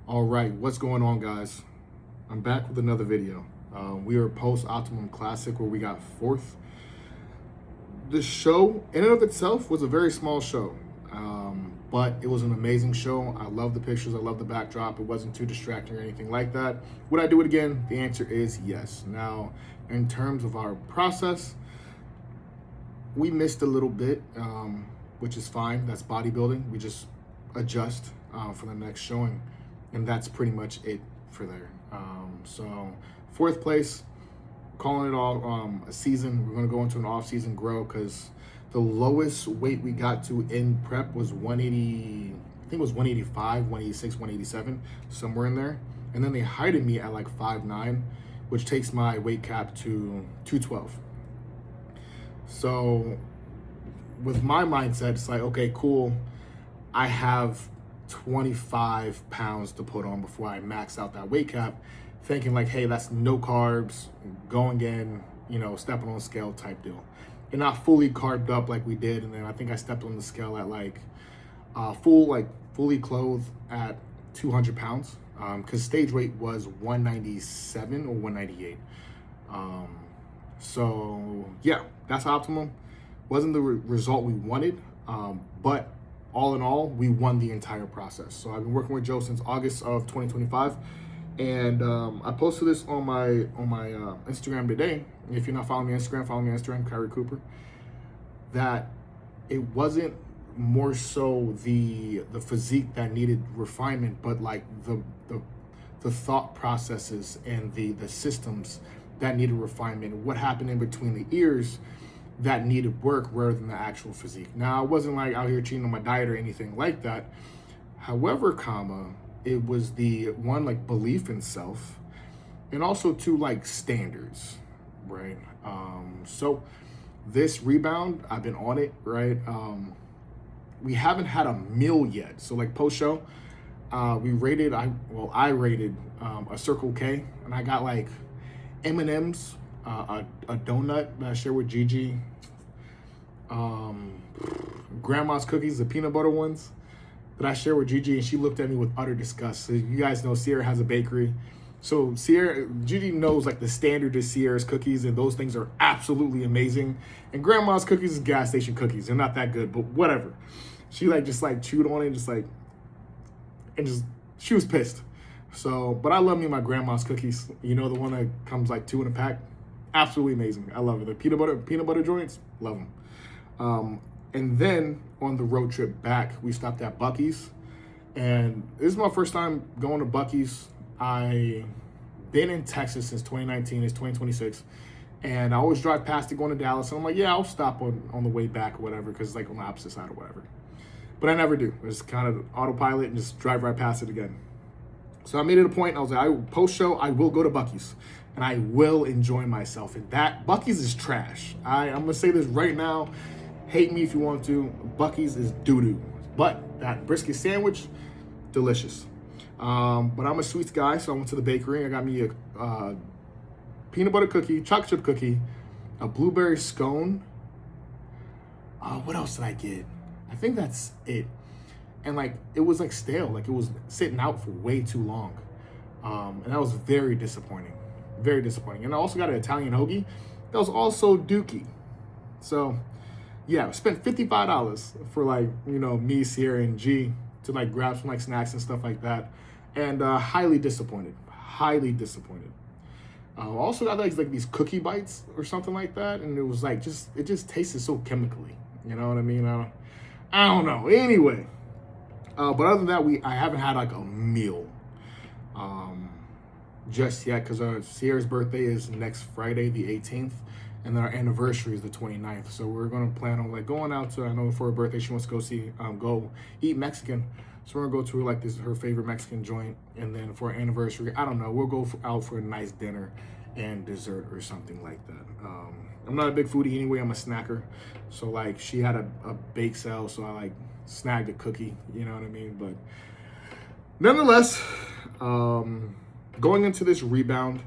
All right, what's going on, guys? I'm back with another video. We are post Optimum Classic where we got fourth. The show, in and of itself, was a very small show, but it was an amazing show. I love the pictures, I love the backdrop. It wasn't too distracting or anything like that. Would I do it again? The answer is yes. Now, in terms of our process, we missed a little bit, which is fine. That's bodybuilding. We just adjust for the next showing, and that's pretty much it for there. So fourth place, calling it all a season. We're gonna go into an off-season grow because the lowest weight we got to in prep was 180. I think it was 185, 186, 187, somewhere in there. And then they heightened me at like 5'9", which takes my weight cap to 212. So with my mindset, it's like, okay, cool. I have 25 pounds to put on before I max out that weight cap, thinking like, hey, that's no carbs, going in, stepping on the scale type deal. And not fully carbed up like we did. And then I think I stepped on the scale at like fully clothed at 200 pounds. Because stage weight was 197 or 198. So yeah, that's optimum. Wasn't the result we wanted, but all in all, we won the entire process. So I've been working with Joe since August of 2025, and I posted this on my Instagram today. If you're not following me on Instagram, follow me on Instagram, Kyrie Cooper. That it wasn't more so the physique that needed refinement, but like the thought processes and the systems that needed refinement. What happened in between the ears that needed work rather than the actual physique. Now, I wasn't like out here cheating on my diet or anything like that. However, it was the one, like, belief in self, and also two, like, standards, right? So this rebound, I've been on it, right? We haven't had a meal yet. So like post show, I rated a Circle K, and I got like M&M's, a donut that I share with Gigi, grandma's cookies, the peanut butter ones that I share with Gigi, and she looked at me with utter disgust. So you guys know Sierra has a bakery. So Gigi knows like the standard is Sierra's cookies, and those things are absolutely amazing. And grandma's cookies is gas station cookies. They're not that good, but whatever. She just chewed on it, she was pissed. So, but I love me my grandma's cookies. The one that comes like 2 in a pack. Absolutely amazing. I love it. The peanut butter joints, love them. And then on the road trip back, we stopped at Buc-ee's, and this is my first time going to Buc-ee's. I been in Texas since 2019. It's 2026, and I always drive past it going to Dallas. And I'm like, yeah, I'll stop on the way back or whatever, because it's like on the opposite side or whatever. But I never do. I just kind of autopilot and just drive right past it again. So I made it a point. I was like, post show, I will go to Buc-ee's, and I will enjoy myself. And that Buc-ee's is trash. I'm gonna say this right now. Hate me if you want to. Buc-ee's is doo-doo. But that brisket sandwich, delicious. But I'm a sweets guy, so I went to the bakery. I got me a peanut butter cookie, chocolate chip cookie, a blueberry scone. What else did I get? I think that's it. And like it was like stale, like it was sitting out for way too long, and that was very disappointing. Very disappointing. And I also got an Italian hoagie that was also dookie. So yeah, I spent $55 for like me, Sierra, and G to like grab some like snacks and stuff like that, and highly disappointed. Highly disappointed. Also got like these cookie bites or something like that, and it was like it just tasted so chemically. You know what I mean? I don't know. Anyway, but other than that, I haven't had like a meal just yet, because Sierra's birthday is next Friday, the 18th, and our anniversary is the 29th. So we're gonna plan on like going out to, I know for her birthday she wants to go eat Mexican. So we're gonna go to like her favorite Mexican joint, and then for our anniversary, I don't know, we'll go out for a nice dinner and dessert or something like that. I'm not a big foodie anyway. I'm a snacker. So like she had a bake sale, so I like snagged a cookie. You know what I mean? But nonetheless, going into this rebound,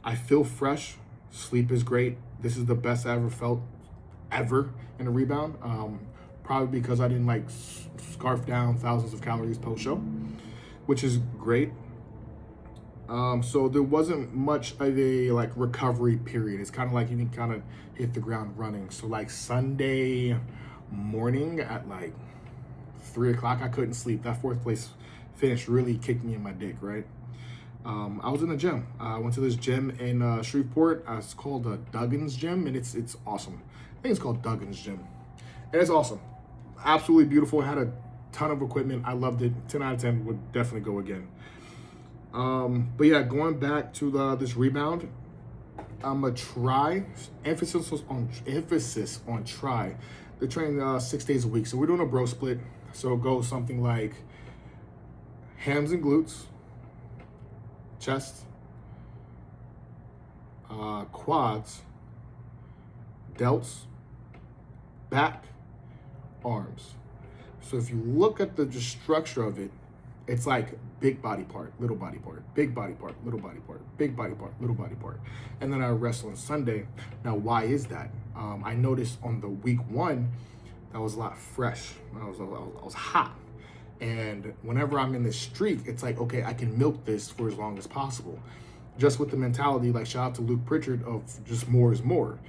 I feel fresh. Sleep is great. This is the best I ever felt in a rebound. Probably because I didn't like scarf down thousands of calories post show, which is great. So there wasn't much of a like recovery period. It's kind of like you can kind of hit the ground running. So like Sunday morning at like 3 o'clock, I couldn't sleep. That fourth place finish really kicked me in my dick, right? I was in the gym. I went to this gym in Shreveport. It's called Duggan's Gym, and it's awesome. I think it's called Duggan's Gym, and it's awesome. Absolutely beautiful. Had a ton of equipment. I loved it. 10 out of 10. Would definitely go again. But yeah, going back to this rebound, I'm gonna try. Emphasis on try. They're training 6 days a week, so we're doing a bro split. So it goes something like hams and glutes, chest, quads, delts, back, arms. So if you look at the just structure of it, it's like big body part, little body part, big body part, little body part, big body part, little body part. And then I wrestle on Sunday. Now, why is that? I noticed on the week one, that was a lot fresh. I was hot. And whenever I'm in this streak, it's like, okay, I can milk this for as long as possible. Just with the mentality, like shout out to Luke Pritchard of just more is more.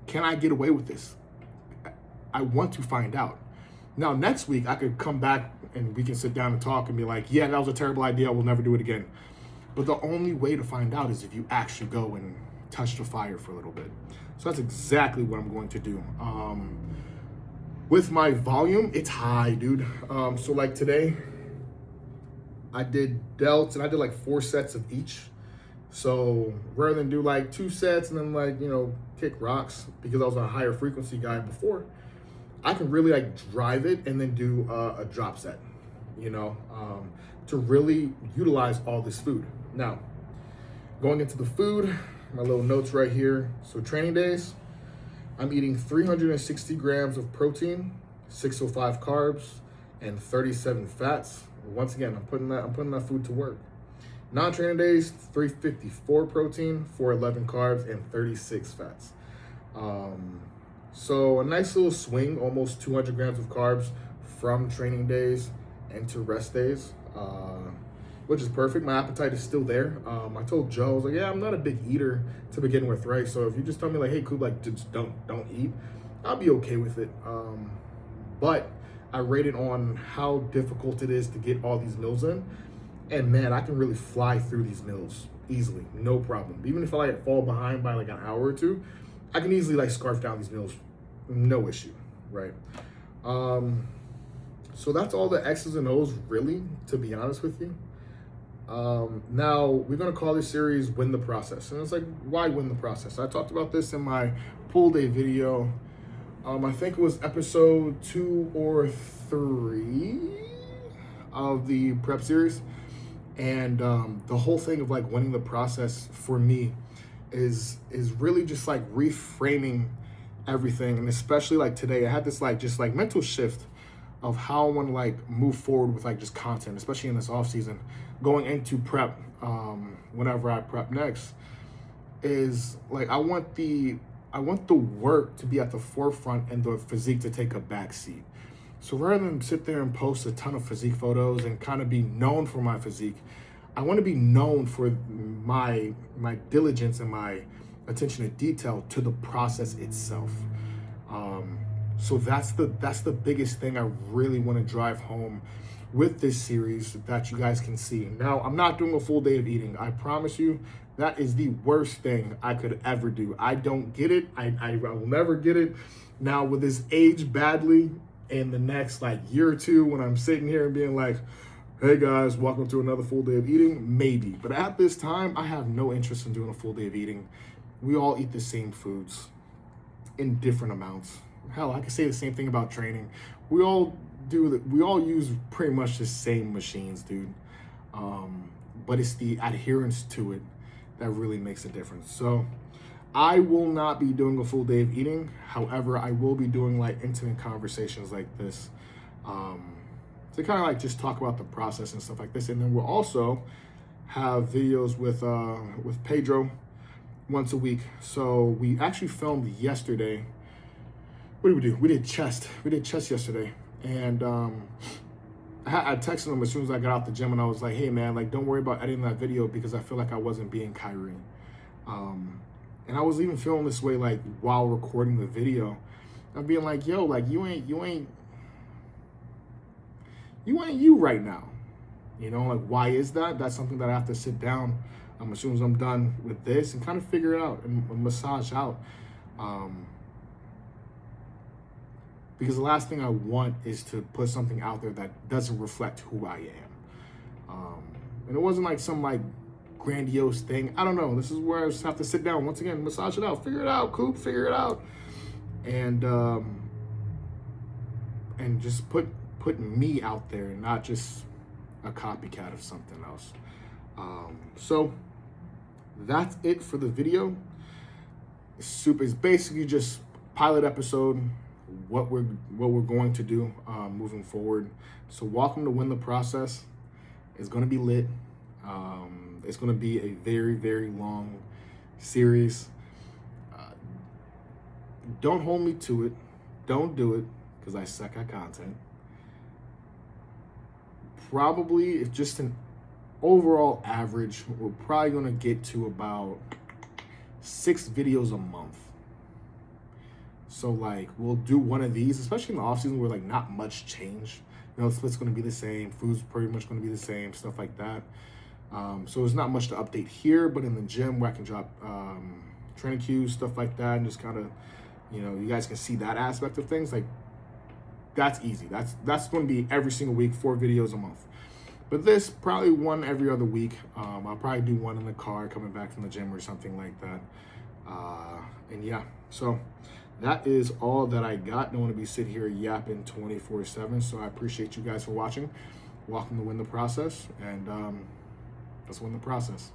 Can I get away with this? I want to find out. Now, next week, I could come back and we can sit down and talk and be like, yeah, that was a terrible idea. We'll never do it again. But the only way to find out is if you actually go and touch the fire for a little bit. So that's exactly what I'm going to do. With my volume, it's high, dude. So like today, I did delts and I did like 4 sets of each. So rather than do like 2 sets and then like, kick rocks, because I was a higher frequency guy before, I can really like drive it and then do a drop set, to really utilize all this food. Now, going into the food, my little notes right here. So training days, I'm eating 360 grams of protein, 605 carbs, and 37 fats. Once again, I'm putting that food to work. Non-training days, 354 protein, 411 carbs, and 36 fats. So a nice little swing, almost 200 grams of carbs from training days into rest days, which is perfect. My appetite is still there. I told Joe, I was like, yeah, I'm not a big eater to begin with, right? So if you just tell me like, hey, Coop, like just don't eat, I'll be okay with it. But I rated on how difficult it is to get all these meals in. And man, I can really fly through these meals easily, no problem. Even if I like fall behind by like an hour or two, I can easily like scarf down these meals, no issue, right? So that's all the X's and O's really, to be honest with you. Now we're gonna call this series Win the Process. And it's like, why win the process? I talked about this in my pool day video. I think it was episode 2 or 3 of the prep series. And the whole thing of like winning the process for me is really just like reframing everything. And especially like today, I had this like just like mental shift of how I want to like move forward with like just content, especially in this off season, going into prep. Whenever I prep next, is like I want the work to be at the forefront and the physique to take a back seat. So rather than sit there and post a ton of physique photos and kind of be known for my physique, I want to be known for my diligence and my attention to detail to the process itself. So that's the biggest thing I really want to drive home with this series that you guys can see. Now, I'm not doing a full day of eating. I promise you, that is the worst thing I could ever do. I don't get it. I will never get it. Now, with this age badly in the next like year or two, when I'm sitting here and being like, hey guys, welcome to another full day of eating, maybe. But at this time, I have no interest in doing a full day of eating. We all eat the same foods in different amounts. Hell, I could say the same thing about training. We all use pretty much the same machines, dude. But it's the adherence to it that really makes a difference. So I will not be doing a full day of eating. However, I will be doing like intimate conversations like this, to kind of like just talk about the process and stuff like this. And then we'll also have videos with Pedro once a week. So we actually filmed yesterday. What did we do? We did chest. We did chest yesterday. And I I texted him as soon as I got out the gym, and I was like, hey man, like don't worry about editing that video because I feel like I wasn't being Kyrie. And I was even feeling this way like while recording the video. I'm being like, yo, like you ain't you right now. You know, like why is that? That's something that I have to sit down as soon as I'm done with this and kind of figure it out and massage out. Because the last thing I want is to put something out there that doesn't reflect who I am. And it wasn't like some like grandiose thing. I don't know. This is where I just have to sit down once again, massage it out, figure it out, Coop, figure it out, and just put me out there and not just a copycat of something else. So that's it for the video. It's basically just pilot episode, what we're going to do moving forward. So welcome to Win the Process. It's going to be lit. It's going to be a very, very long series. Don't hold me to it. Don't do it because I suck at content. Probably, it's just an overall average, we're probably going to get to about 6 videos a month. So like we'll do one of these, especially in the off season where like not much change. You know, the split's going to be the same, food's pretty much going to be the same, stuff like that. So there's not much to update here, but in the gym where I can drop training cues, stuff like that, and just kind of, you know, you guys can see that aspect of things. Like that's easy. That's going to be every single week, 4 videos a month. But this probably one every other week. I'll probably do one in the car coming back from the gym or something like that. And yeah, so that is all that I got. Don't want to be sitting here yapping 24/7. So I appreciate you guys for watching. Welcome to Win the Process, and let's win the process.